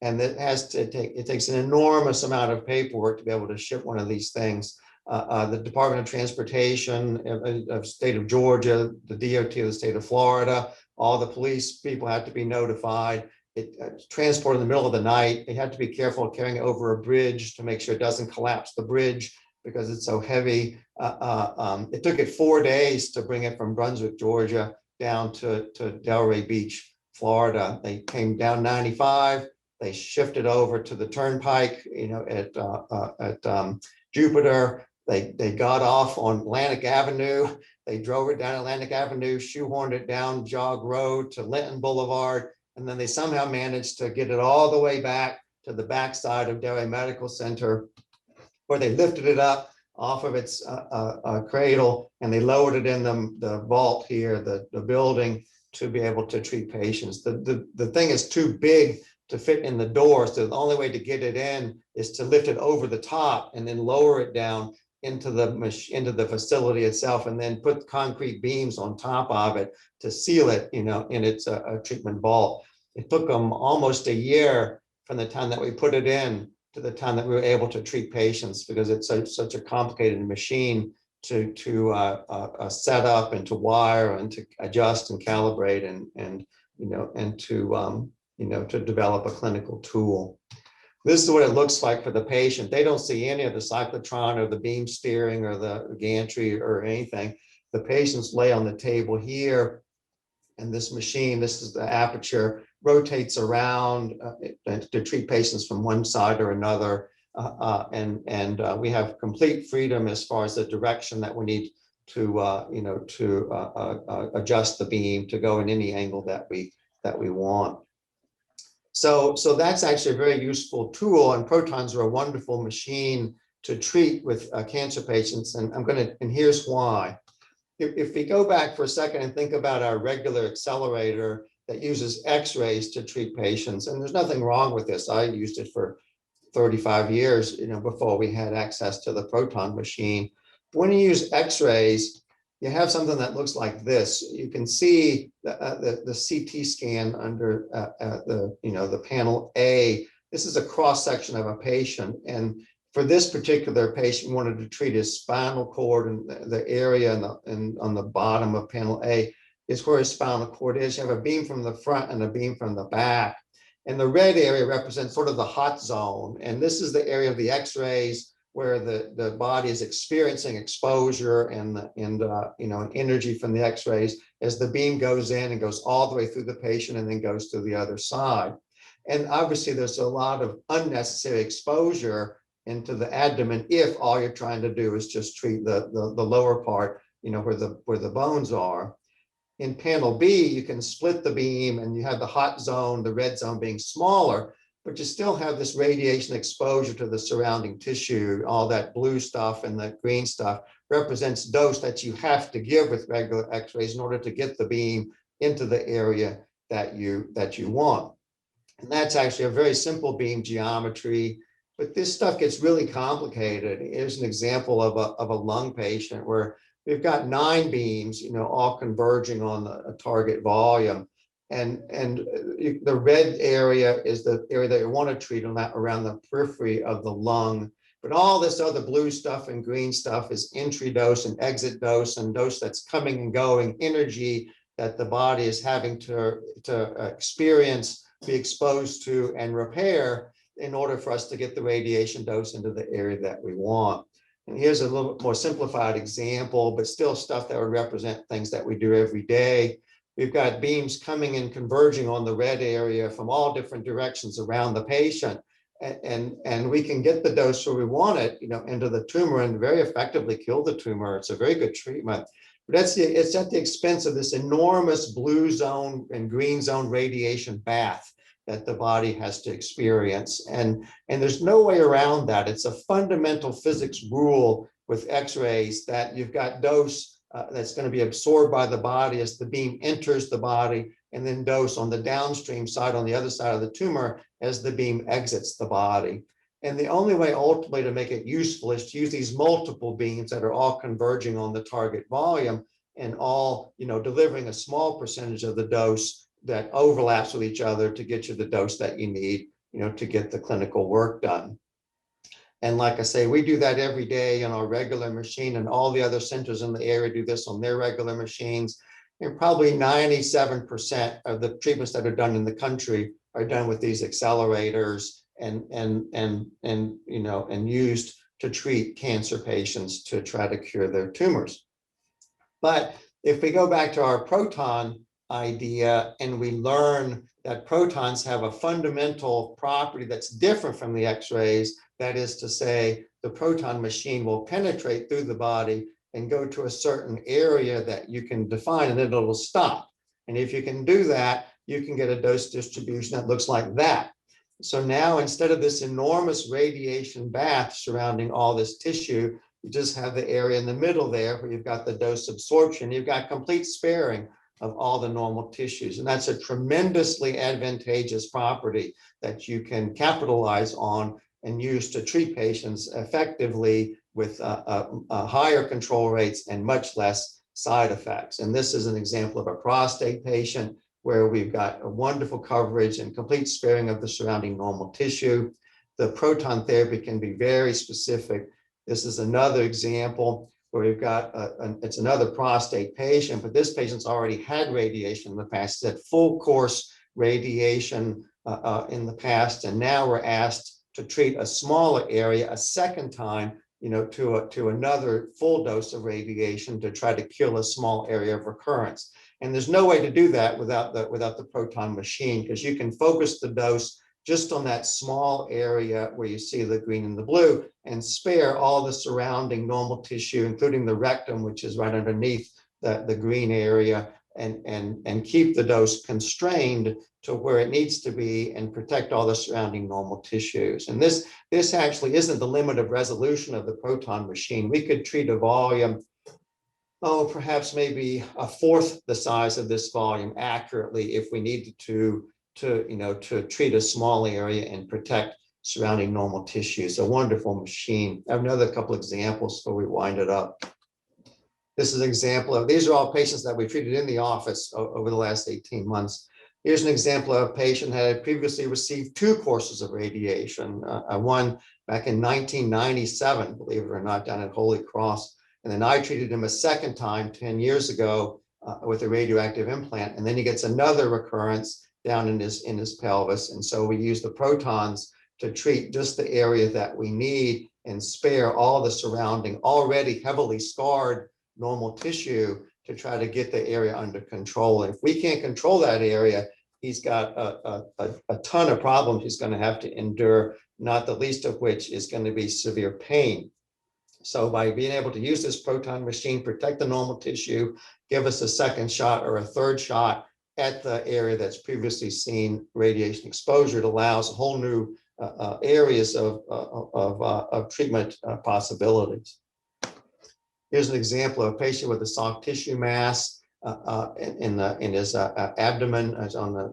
And it takes an enormous amount of paperwork to be able to ship one of these things. The Department of Transportation of state of Georgia, the DOT of the state of Florida, all the police people have to be notified. It's transported in the middle of the night. They have to be careful carrying it over a bridge to make sure it doesn't collapse the bridge because it's so heavy. It took it 4 days to bring it from Brunswick, Georgia, down to Delray Beach, Florida. They came down 95. They shifted over to the turnpike, at Jupiter. They got off on Atlantic Avenue. They drove it down Atlantic Avenue, shoehorned it down Jog Road to Linton Boulevard. And then they somehow managed to get it all the way back to the backside of Delray Medical Center, where they lifted it up off of its cradle, and they lowered it in the vault here, the building, to be able to treat patients. The thing is too big to fit in the door, so the only way to get it in is to lift it over the top and then lower it down into the facility itself, and then put concrete beams on top of it to seal it, in its treatment vault. It took them almost a year from the time that we put it in to the time that we were able to treat patients, because it's such a complicated machine to set up and to wire and to adjust and calibrate and to develop a clinical tool. This is what it looks like for the patient. They don't see any of the cyclotron or the beam steering or the gantry or anything. The patients lay on the table here, and this machine, this is the aperture, rotates around to treat patients from one side or another. We have complete freedom as far as the direction that we need to adjust the beam to go in any angle that we want. So that's actually a very useful tool, and protons are a wonderful machine to treat with cancer patients. And here's why. If we go back for a second and think about our regular accelerator that uses X-rays to treat patients, and there's nothing wrong with this. I used it for 35 years, before we had access to the proton machine. When you use X-rays, you have something that looks like this. You can see the CT scan under the panel A. This is a cross section of a patient, and for this particular patient, we wanted to treat his spinal cord, and the area on the bottom of panel A is where his spinal cord is. You have a beam from the front and a beam from the back, and the red area represents sort of the hot zone, and this is the area of the X-rays where the body is experiencing exposure and energy from the X-rays as the beam goes in and goes all the way through the patient and then goes to the other side. And obviously there's a lot of unnecessary exposure into the abdomen if all you're trying to do is just treat the lower part, where the bones are. In panel B, you can split the beam and you have the hot zone, the red zone being smaller, but you still have this radiation exposure to the surrounding tissue. All that blue stuff and the green stuff represents dose that you have to give with regular X-rays in order to get the beam into the area that you want. And that's actually a very simple beam geometry, but this stuff gets really complicated. Here's an example of a lung patient where we've got 9 beams, all converging on a target volume. And the red area is the area that you want to treat around the periphery of the lung. But all this other blue stuff and green stuff is entry dose and exit dose and dose that's coming and going, energy that the body is having to experience, be exposed to, and repair in order for us to get the radiation dose into the area that we want. And here's a little more simplified example, but still stuff that would represent things that we do every day. We've got beams coming and converging on the red area from all different directions around the patient. And we can get the dose where we want it, into the tumor and very effectively kill the tumor. It's a very good treatment. But it's at the expense of this enormous blue zone and green zone radiation bath that the body has to experience. And there's no way around that. It's a fundamental physics rule with X-rays that you've got dose that's going to be absorbed by the body as the beam enters the body, and then dose on the downstream side, on the other side of the tumor, as the beam exits the body. And the only way ultimately to make it useful is to use these multiple beams that are all converging on the target volume and all, delivering a small percentage of the dose that overlaps with each other to get you the dose that you need, to get the clinical work done. And like I say, we do that every day on our regular machine, and all the other centers in the area do this on their regular machines. And probably 97% of the treatments that are done in the country are done with these accelerators and used to treat cancer patients to try to cure their tumors. But if we go back to our proton idea and we learn that protons have a fundamental property that's different from the X-rays, that is to say, the proton machine will penetrate through the body and go to a certain area that you can define, and then it'll stop. And if you can do that, you can get a dose distribution that looks like that. So now, instead of this enormous radiation bath surrounding all this tissue, you just have the area in the middle there where you've got the dose absorption. You've got complete sparing of all the normal tissues. And that's a tremendously advantageous property that you can capitalize on and use to treat patients effectively with higher control rates and much less side effects. And this is an example of a prostate patient where we've got a wonderful coverage and complete sparing of the surrounding normal tissue. The proton therapy can be very specific. This is another example where we've got, it's another prostate patient, but this patient's already had radiation in the past. He's had full course radiation in the past, and now we're asked to treat a smaller area a second time, to another full dose of radiation to try to kill a small area of recurrence. And there's no way to do that without the proton machine, because you can focus the dose just on that small area where you see the green and the blue and spare all the surrounding normal tissue, including the rectum, which is right underneath the green area, and keep the dose constrained to where it needs to be and protect all the surrounding normal tissues. And this actually isn't the limit of resolution of the proton machine. We could treat a volume, perhaps maybe a fourth the size of this volume accurately if we needed to treat a small area and protect surrounding normal tissues. A wonderful machine. I have another couple examples before we wind it up. This is an example of, these are all patients that we treated in the office over the last 18 months. Here's an example of a patient who had previously received 2 courses of radiation, one back in 1997, believe it or not, down at Holy Cross. And then I treated him a second time 10 years ago with a radioactive implant. And then he gets another recurrence down in his pelvis. And so we use the protons to treat just the area that we need and spare all the surrounding already heavily scarred normal tissue to try to get the area under control. And if we can't control that area, he's got a ton of problems he's going to have to endure, not the least of which is going to be severe pain. So by being able to use this proton machine, protect the normal tissue, give us a second shot or a third shot at the area that's previously seen radiation exposure, it allows a whole new areas of treatment possibilities. Here's an example of a patient with a soft tissue mass in his abdomen,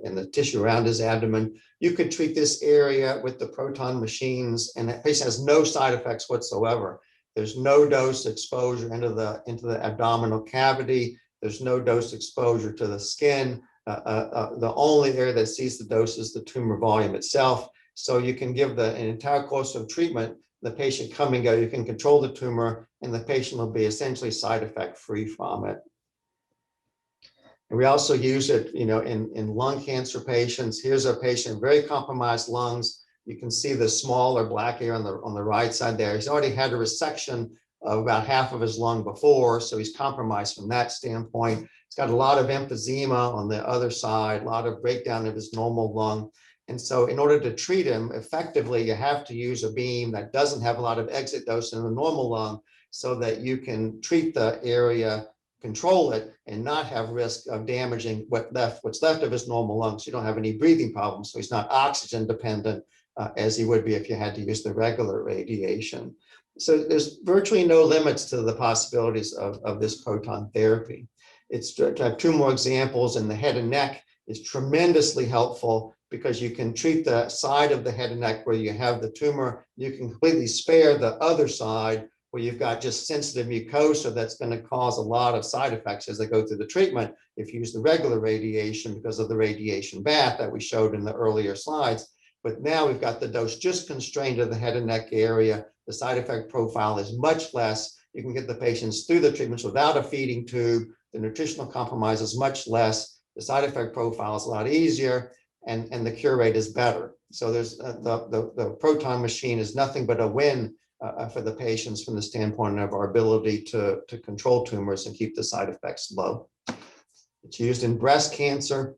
in the tissue around his abdomen. You could treat this area with the proton machines, and that patient has no side effects whatsoever. There's no dose exposure into the abdominal cavity. There's no dose exposure to the skin. The only area that sees the dose is the tumor volume itself. So you can give an entire course of treatment, the patient come and go, you can control the tumor, and the patient will be essentially side effect free from it. And we also use it, in lung cancer patients. Here's a patient, very compromised lungs. You can see the smaller black area on the right side there. He's already had a resection of about half of his lung before, so he's compromised from that standpoint. He's got a lot of emphysema on the other side, a lot of breakdown of his normal lung. And so in order to treat him effectively, you have to use a beam that doesn't have a lot of exit dose in the normal lung so that you can treat the area, control it, and not have risk of damaging what's left of his normal lungs. You don't have any breathing problems, so he's not oxygen dependent as he would be if you had to use the regular radiation. So there's virtually no limits to the possibilities of this proton therapy. It's to have 2 more examples. In the head and neck is tremendously helpful because you can treat the side of the head and neck where you have the tumor. You can completely spare the other side where you've got just sensitive mucosa that's going to cause a lot of side effects as they go through the treatment if you use the regular radiation because of the radiation bath that we showed in the earlier slides. But now we've got the dose just constrained to the head and neck area. The side effect profile is much less. You can get the patients through the treatments without a feeding tube. The nutritional compromise is much less. The side effect profile is a lot easier, and the cure rate is better. So there's the proton machine is nothing but a win for the patients from the standpoint of our ability to control tumors and keep the side effects low. It's used in breast cancer.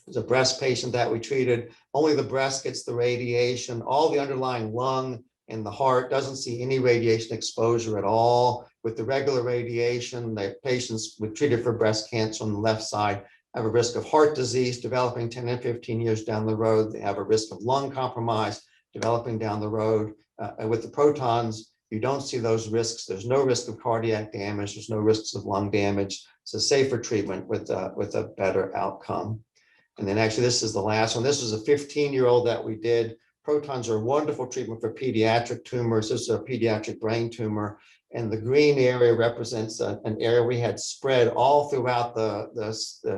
There's a breast patient that we treated. Only the breast gets the radiation. All the underlying lung and the heart doesn't see any radiation exposure at all. With the regular radiation, the patients we treated for breast cancer on the left side have a risk of heart disease developing 10 and 15 years down the road. They have a risk of lung compromise developing down the road. And with the protons, you don't see those risks. There's no risk of cardiac damage. There's no risks of lung damage. It's a safer treatment with a better outcome. And then actually, this is the last one. This was a 15-year-old that we did. Protons are a wonderful treatment for pediatric tumors. This is a pediatric brain tumor. And the green area represents an area we had spread all throughout the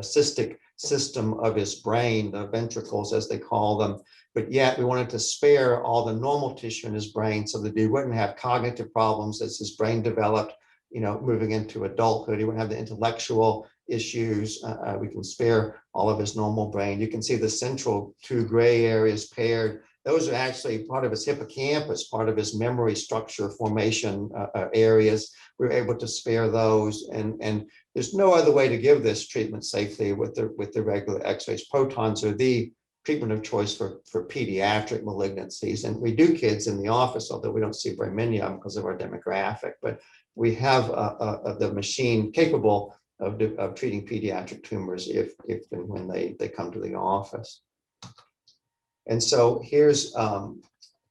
cystic system of his brain, the ventricles, as they call them. But yet we wanted to spare all the normal tissue in his brain so that he wouldn't have cognitive problems as his brain developed, moving into adulthood. He wouldn't have the intellectual issues. We can spare all of his normal brain. You can see the central two gray areas paired. Those are actually part of his hippocampus, part of his memory structure formation areas. We were able to spare those, and there's no other way to give this treatment safely with the regular X-rays. Protons are the treatment of choice for pediatric malignancies, and we do kids in the office, although we don't see very many of them because of our demographic. But we have the machine capable of treating pediatric tumors if and when they come to the office. And so here's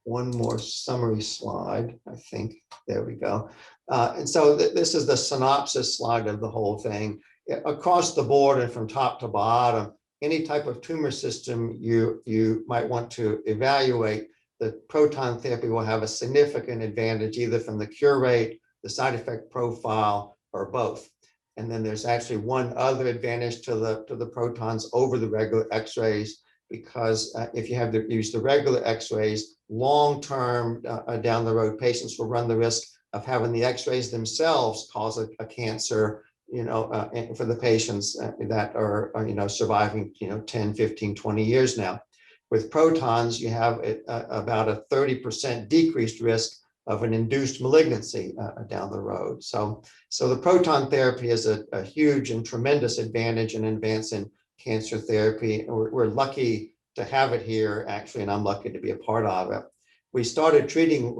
one more summary slide, I think. There we go. And so this is the synopsis slide of the whole thing. Across the board and from top to bottom, any type of tumor system you might want to evaluate, the proton therapy will have a significant advantage either from the cure rate, the side effect profile, or both. And then there's actually one other advantage to the protons over the regular X-rays, because if you have to use the regular X-rays, long-term down the road, patients will run the risk of having the X-rays themselves cause a cancer, for the patients that are, surviving, 10, 15, 20 years now. With protons, you have about a 30% decreased risk of an induced malignancy down the road. So the proton therapy is a huge and tremendous advantage and advance in cancer therapy. We're lucky to have it here, actually, and I'm lucky to be a part of it. We started treating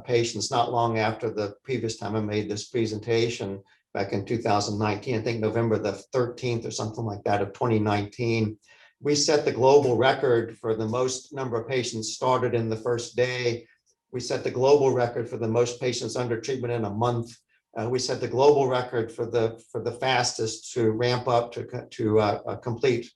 patients not long after the previous time I made this presentation back in 2019, I think November the 13th or something like that of 2019. We set the global record for the most number of patients started in the first day. We set the global record for the most patients under treatment in a month. We set the global record for the fastest to ramp up to completely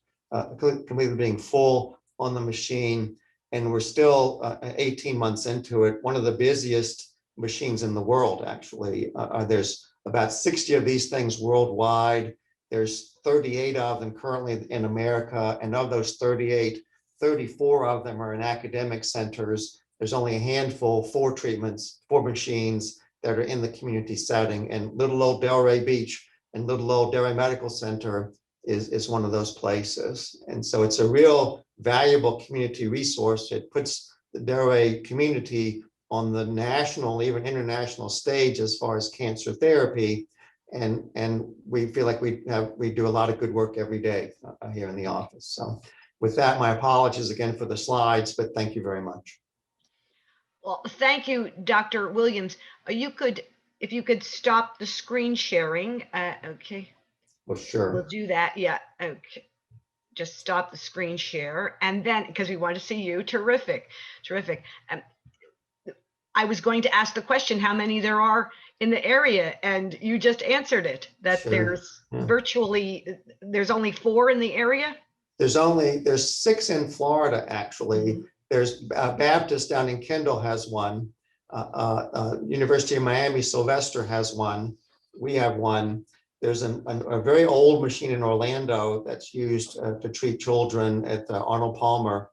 being full on the machine. And we're still 18 months into it. One of the busiest machines in the world, actually. There's about 60 of these things worldwide. There's 38 of them currently in America. And of those 38, 34 of them are in academic centers. There's only a handful, 4 machines that are in the community setting. And little old Delray Beach and little old Delray Medical Center is one of those places. And so it's a real valuable community resource. It puts the Delray community on the national, even international stage as far as cancer therapy. And we feel like we do a lot of good work every day here in the office. So with that, my apologies again for the slides, but thank you very much. Well, thank you, Dr. Williams. If you could stop the screen sharing. Okay. Well, sure. We'll do that. Yeah. Okay. Just stop the screen share. And then, because we want to see you. Terrific. Terrific. I was going to ask the question, how many there are in the area, and you just answered it, that Sure. there's virtually, there's only 4 in the area. There's 6 in Florida, actually. There's Baptist down in Kendall has one. University of Miami Sylvester has one. We have one. There's a very old machine in Orlando that's used to treat children at the Arnold Palmer.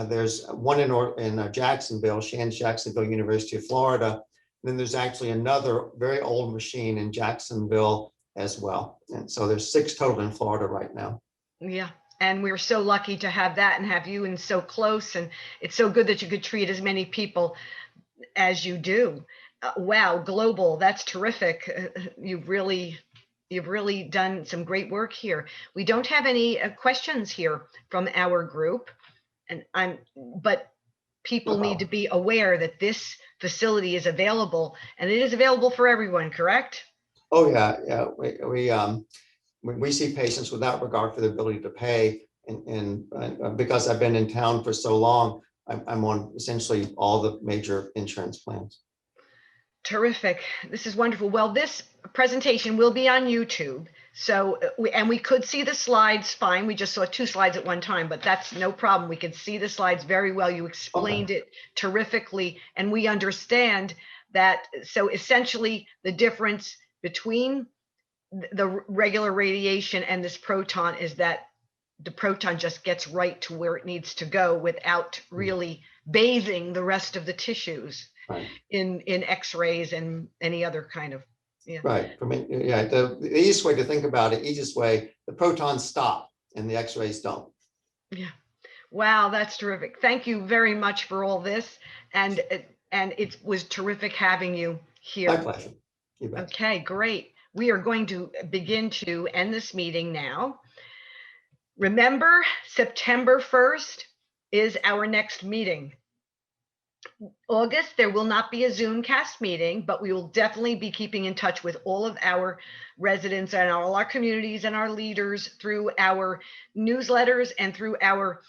There's one in Jacksonville, Shands Jacksonville University of Florida. And then there's actually another very old machine in Jacksonville as well. And so there's 6 total in Florida right now. Yeah. And we're so lucky to have that and have you and so close. And it's so good that you could treat as many people as you do. Wow, global, that's terrific. You've really done some great work here. We don't have any questions here from our group, but people need to be aware that this facility is available, and it is available for everyone, correct? Oh yeah. We see patients without regard for the ability to pay, and because I've been in town for so long, I'm on essentially all the major insurance plans. Terrific. This is wonderful. Well, this presentation will be on YouTube. So, we could see the slides fine. We just saw 2 slides at one time, but that's no problem. We could see the slides very well. You explained it terrifically, and we understand that. So essentially the difference between the regular radiation and this proton is that the proton just gets right to where it needs to go without really bathing the rest of the tissues. Right. in X-rays and any other kind of, yeah. Right. I mean, yeah, the easiest way to think about it, easiest way, the protons stop and the X-rays don't. Yeah. Wow, that's terrific. Thank you very much for all this. And it was terrific having you here. My pleasure. You bet. Okay, great. We are going to begin to end this meeting now. Remember, September 1st is our next meeting. August, there will not be a ZoomCast meeting, but we will definitely be keeping in touch with all of our residents and all our communities and our leaders through our newsletters and through our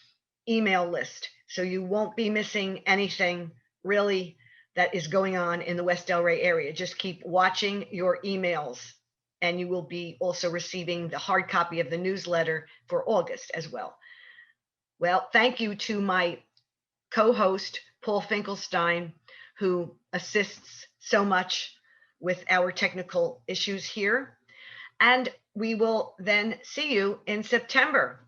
email list. So you won't be missing anything really that is going on in the West Delray area. Just keep watching your emails, and you will be also receiving the hard copy of the newsletter for August as well. Well, thank you to my co-host, Paul Finkelstein, who assists so much with our technical issues here. And we will then see you in September.